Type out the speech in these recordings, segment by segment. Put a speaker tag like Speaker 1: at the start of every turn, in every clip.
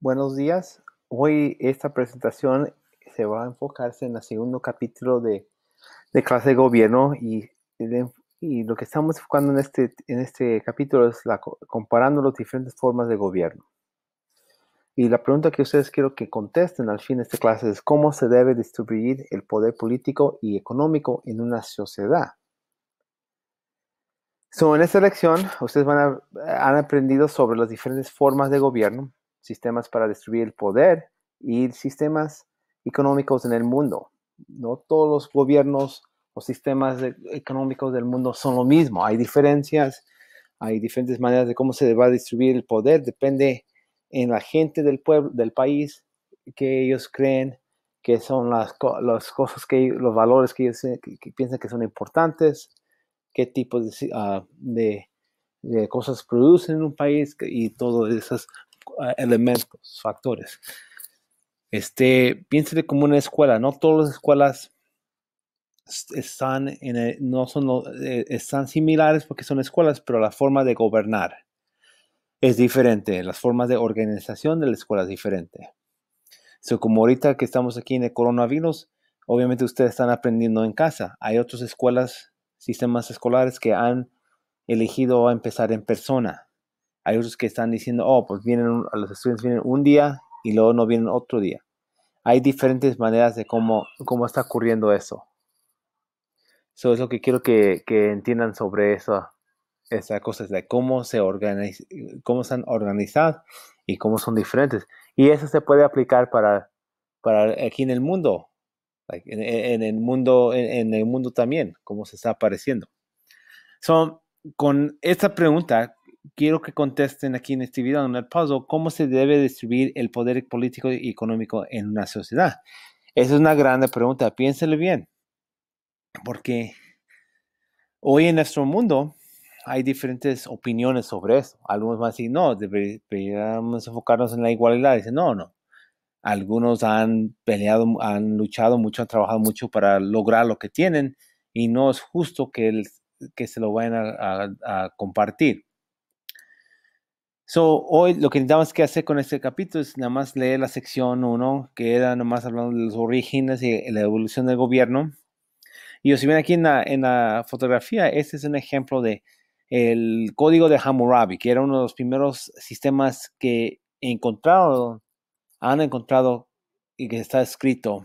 Speaker 1: Buenos días. Hoy esta presentación se va a enfocarse en el segundo capítulo de clase de gobierno y lo que estamos enfocando en este capítulo es comparando las diferentes formas de gobierno. Y la pregunta que ustedes quiero que contesten al fin de esta clase es cómo se debe distribuir el poder político y económico en una sociedad. En esta lección, ustedes han aprendido sobre las diferentes formas de gobierno, sistemas para distribuir el poder y sistemas económicos en el mundo. No todos los gobiernos o sistemas económicos del mundo son lo mismo. Hay diferencias, hay diferentes maneras de cómo se va a distribuir el poder. Depende en la gente del pueblo, del país, que ellos creen que son las cosas los valores que ellos que piensan que son importantes, qué tipo de cosas producen en un país y todos esos elementos, factores. Piénsele como una escuela. No todas las escuelas no son, están similares porque son escuelas, pero la forma de gobernar es diferente. Las formas de organización de la escuela es diferente. Como ahorita que estamos aquí en el coronavirus, obviamente ustedes están aprendiendo en casa. Hay otras escuelas, sistemas escolares que han elegido empezar en persona. Hay otros que están diciendo, pues los estudiantes vienen un día y luego no vienen otro día. Hay diferentes maneras de cómo está ocurriendo eso. Eso es lo que quiero que entiendan sobre esa cosa, de cómo cómo están organizadas y cómo son diferentes. Y eso se puede aplicar para aquí en el mundo, en el mundo también, cómo se está apareciendo. Con esta pregunta, quiero que contesten aquí en este video, en el puzzle, cómo se debe distribuir el poder político y económico en una sociedad. Esa es una gran pregunta, piénsele bien, porque hoy en nuestro mundo hay diferentes opiniones sobre eso. Algunos van a decir, no, deberíamos enfocarnos en la igualdad. Dicen, no. Algunos han peleado, han luchado mucho, han trabajado mucho para lograr lo que tienen y no es justo que se lo vayan a compartir. Hoy lo que necesitamos que hacer con este capítulo es nada más leer la sección 1, que era nada más hablando de los orígenes y la evolución del gobierno. Y si ven aquí en la fotografía, este es un ejemplo de el código de Hammurabi, que era uno de los primeros sistemas que han encontrado y que está escrito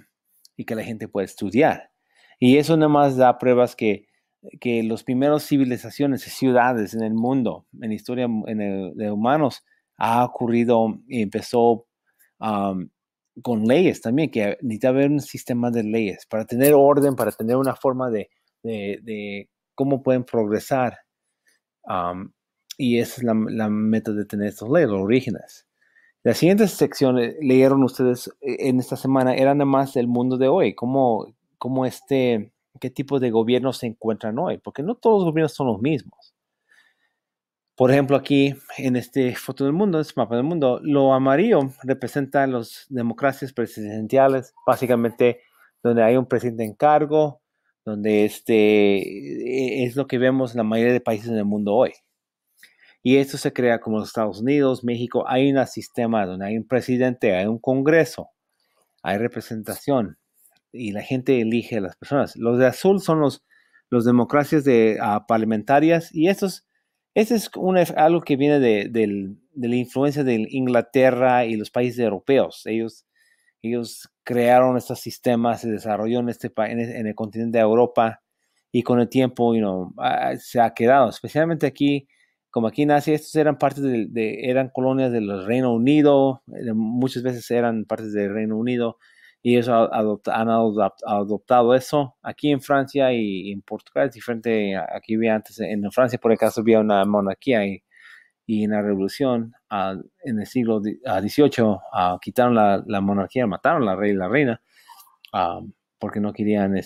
Speaker 1: y que la gente puede estudiar. Y eso nada más da pruebas que los primeros civilizaciones y ciudades en el mundo, en la historia de humanos, ha ocurrido y empezó con leyes también, que necesita haber un sistema de leyes para tener orden, para tener una forma de cómo pueden progresar. Y esa es la meta de tener estas leyes, los orígenes. La siguiente sección leyeron ustedes en esta semana era nada más el mundo de hoy, qué tipo de gobiernos se encuentran hoy, porque no todos los gobiernos son los mismos. Por ejemplo, aquí en este foto del mundo, este mapa del mundo, lo amarillo representa las democracias presidenciales, básicamente donde hay un presidente en cargo, donde es lo que vemos en la mayoría de países en el mundo hoy. Y esto se crea como en Estados Unidos, México, hay un sistema donde hay un presidente, hay un congreso, hay representación y la gente elige a las personas. Los de azul son los democracias parlamentarias y eso es algo que viene de la influencia de Inglaterra y los países europeos. Ellos crearon estos sistemas, se desarrolló en el continente de Europa y con el tiempo se ha quedado, especialmente aquí, como aquí en Asia, estos eran eran colonias del Reino Unido, muchas veces eran partes del Reino Unido y ellos han adoptado eso. Aquí en Francia y en Portugal es diferente. Aquí había antes, en Francia por el caso había una monarquía y en la revolución en el siglo XVIII quitaron la monarquía, mataron al rey y la reina porque no querían,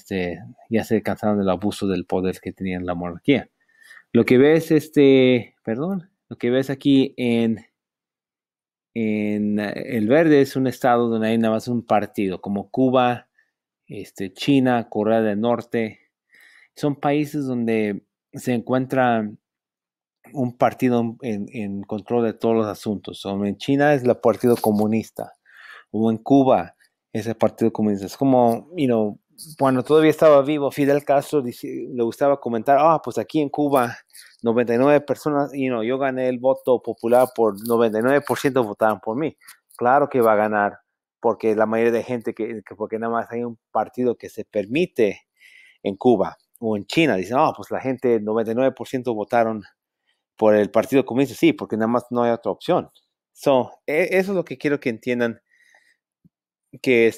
Speaker 1: ya se cansaron del abuso del poder que tenían la monarquía. Lo que ves, lo que ves aquí en el verde es un estado donde hay nada más un partido, como Cuba, China, Corea del Norte. Son países donde se encuentra un partido en control de todos los asuntos. O en China es el Partido Comunista, o en Cuba es el Partido Comunista. Es como, cuando todavía estaba vivo, Fidel Castro le gustaba comentar, pues aquí en Cuba, 99 personas, yo gané el voto popular por 99% votaron por mí. Claro que va a ganar, porque la mayoría de gente, porque nada más hay un partido que se permite en Cuba o en China. Dicen, pues la gente, 99% votaron por el Partido Comunista, sí, porque nada más no hay otra opción. Eso es lo que quiero que entiendan, que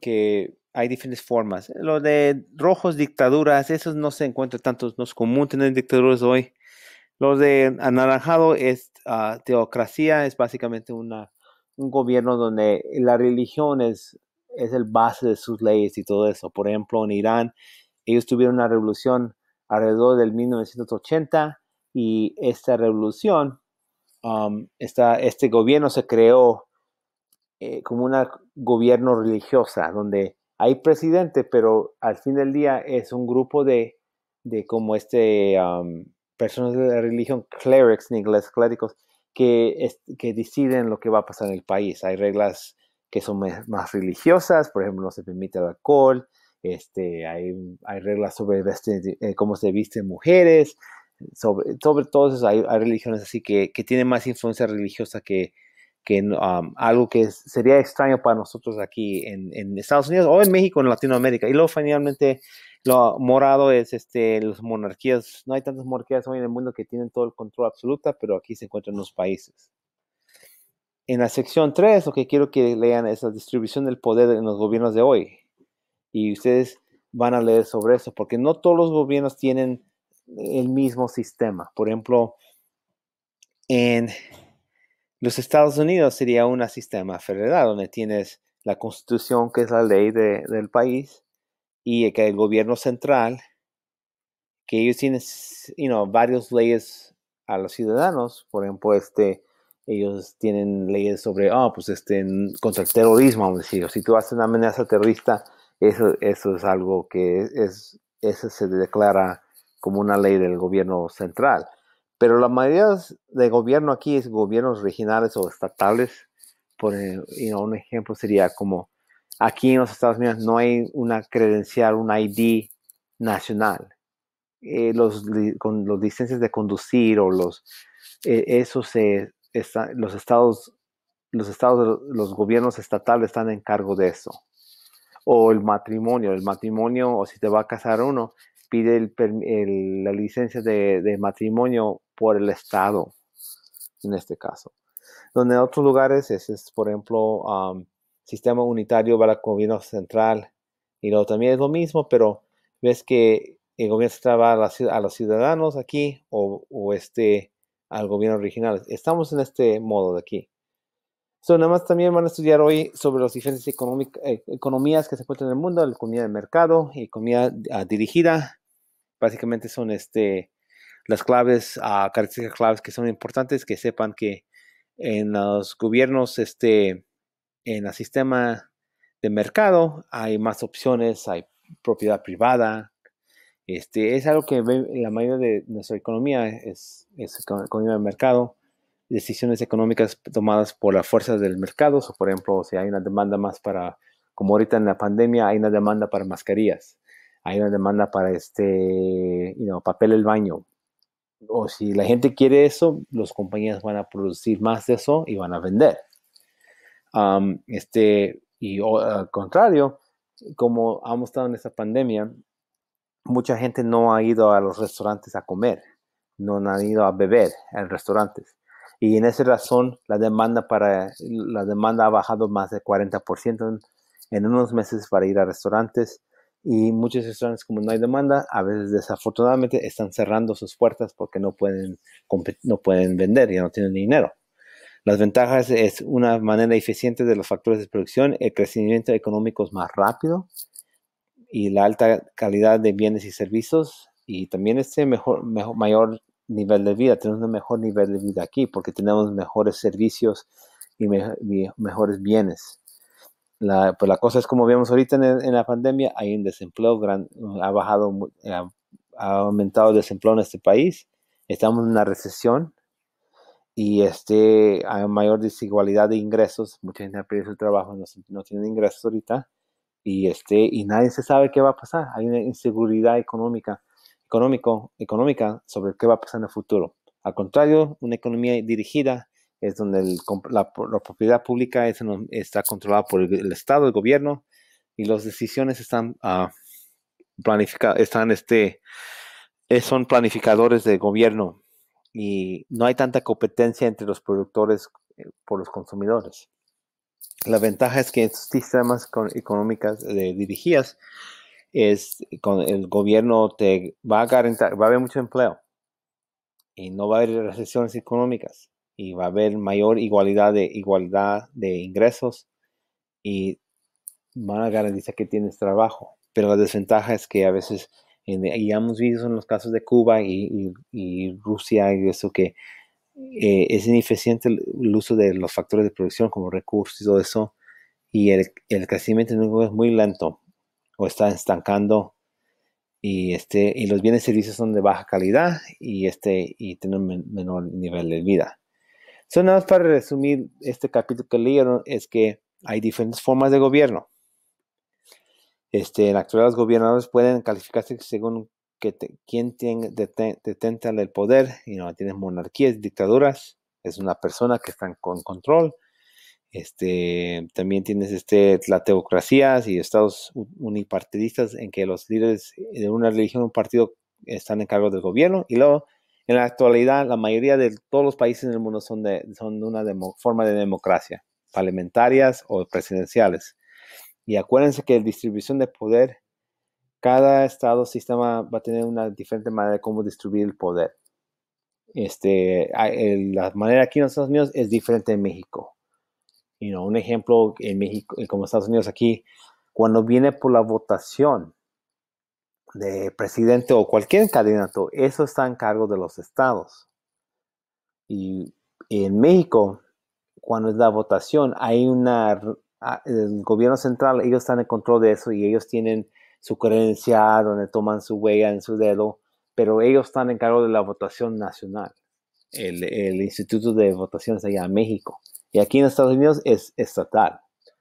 Speaker 1: que hay diferentes formas. Lo de rojos, dictaduras, esos no se encuentra tanto, no es común tener dictaduras hoy. Lo de anaranjado es teocracia, es básicamente un gobierno donde la religión es el base de sus leyes y todo eso. Por ejemplo, en Irán, ellos tuvieron una revolución alrededor del 1980 y esta revolución, este gobierno se creó como una gobierno religiosa, donde hay presidente, pero al fin del día es un grupo de como personas de la religión, clerics en inglés, clérigos, que deciden lo que va a pasar en el país. Hay reglas que son más religiosas, por ejemplo, no se permite el alcohol, hay reglas sobre cómo se visten mujeres, sobre todo eso hay religiones así que tienen más influencia religiosa que algo que sería extraño para nosotros aquí en Estados Unidos o en México, en Latinoamérica. Y luego finalmente lo morado es las monarquías. No hay tantas monarquías hoy en el mundo que tienen todo el control absoluto, pero aquí se encuentran los países. En la sección 3, lo que quiero que lean es la distribución del poder en los gobiernos de hoy. Y ustedes van a leer sobre eso, porque no todos los gobiernos tienen el mismo sistema. Por ejemplo, en los Estados Unidos sería un sistema federal donde tienes la constitución, que es la ley del país, y que el gobierno central, que ellos tienen, varias leyes a los ciudadanos. Por ejemplo, ellos tienen leyes sobre, contra el terrorismo, vamos a decir. O si tú haces una amenaza terrorista, eso es algo que eso se declara como una ley del gobierno central. Pero la mayoría de gobierno aquí es gobiernos regionales o estatales. Un ejemplo sería como aquí en los Estados Unidos no hay una credencial, un ID nacional. Con los licencias de conducir o los gobiernos estatales están en cargo de eso. O el matrimonio, o si te va a casar uno, pide la licencia de matrimonio por el estado, en este caso. Donde en otros lugares es por ejemplo, sistema unitario para el gobierno central, y luego también es lo mismo, pero ves que el gobierno central va a los ciudadanos aquí o al gobierno regional. Estamos en este modo de aquí. Nada más también van a estudiar hoy sobre las diferentes economías que se encuentran en el mundo, la economía de mercado y economía dirigida. Básicamente son las claves, características claves que son importantes, que sepan que en los gobiernos, en el sistema de mercado hay más opciones, hay propiedad privada. Es algo que la mayoría de nuestra economía es economía de mercado, decisiones económicas tomadas por las fuerzas del mercado. O por ejemplo, si hay una demanda más como ahorita en la pandemia, hay una demanda para mascarillas, hay una demanda para papel del baño. O si la gente quiere eso, las compañías van a producir más de eso y van a vender. Y al contrario, como hemos estado en esta pandemia, mucha gente no ha ido a los restaurantes a comer, no han ido a beber en restaurantes. Y en esa razón, la demanda ha bajado más de 40% en unos meses para ir a restaurantes. Y muchos restaurantes, como no hay demanda, a veces desafortunadamente están cerrando sus puertas porque no pueden vender, ya no tienen dinero. Las ventajas es una manera eficiente de los factores de producción, el crecimiento económico es más rápido y la alta calidad de bienes y servicios, y también mayor nivel de vida. Tenemos un mejor nivel de vida aquí porque tenemos mejores servicios y mejores bienes. Pues la cosa es, como vemos ahorita en la pandemia, hay un desempleo ha aumentado el desempleo en este país, estamos en una recesión y hay mayor desigualdad de ingresos. Mucha gente ha perdido su trabajo, no tienen ingresos ahorita y nadie se sabe qué va a pasar. Hay una inseguridad económica sobre qué va a pasar en el futuro. Al contrario, una economía dirigida es donde la propiedad pública está controlada por el Estado, el gobierno, y las decisiones están planificadas, son planificadores de gobierno y no hay tanta competencia entre los productores por los consumidores. La ventaja es que en estos sistemas económicos dirigidas con el gobierno te va a garantir, va a haber mucho empleo y no va a haber recesiones económicas y va a haber mayor igualdad de ingresos y van a garantizar que tienes trabajo. Pero la desventaja es que a veces, y hemos visto en los casos de Cuba y Rusia y eso, que es ineficiente el uso de los factores de producción como recursos y todo eso, y el crecimiento es muy lento o está estancando y los bienes y servicios son de baja calidad y tienen menor nivel de vida. Nada más para resumir este capítulo que leyeron es que hay diferentes formas de gobierno. En la actualidad los gobernadores pueden calificarse según quién detenta el poder. Tienes monarquías, dictaduras, es una persona que está con control. También tienes las teocracias y estados unipartidistas en que los líderes de una religión o un partido están en cargo del gobierno. Y luego, en la actualidad, la mayoría de todos los países del mundo son de una forma de democracia, parlamentarias o presidenciales. Y acuérdense que la distribución de poder, cada sistema va a tener una diferente manera de cómo distribuir el poder. La manera aquí en los Estados Unidos es diferente en México. Un ejemplo en México, como Estados Unidos aquí, cuando viene por la votación de presidente o cualquier candidato, eso está en cargo de los estados. Y en México, cuando es la votación, el gobierno central, ellos están en control de eso y ellos tienen su credencial donde toman su huella en su dedo, pero ellos están en cargo de la votación nacional. El Instituto de Votaciones allá en México. Y aquí en Estados Unidos es estatal.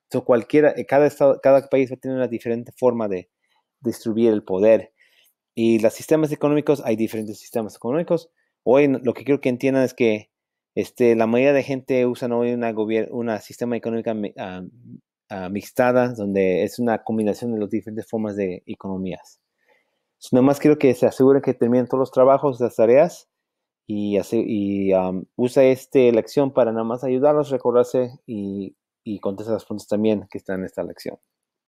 Speaker 1: Entonces cada país va a tener una diferente forma de distribuir el poder. Y los sistemas económicos, hay diferentes sistemas económicos. Hoy lo que quiero que entiendan es que la mayoría de gente usa hoy una sistema económica mixtada, donde es una combinación de las diferentes formas de economías. Nada más quiero que se aseguren que terminen todos los trabajos, las tareas, y usa esta lección para nada más ayudarlos a recordarse y contestar las preguntas también que están en esta lección.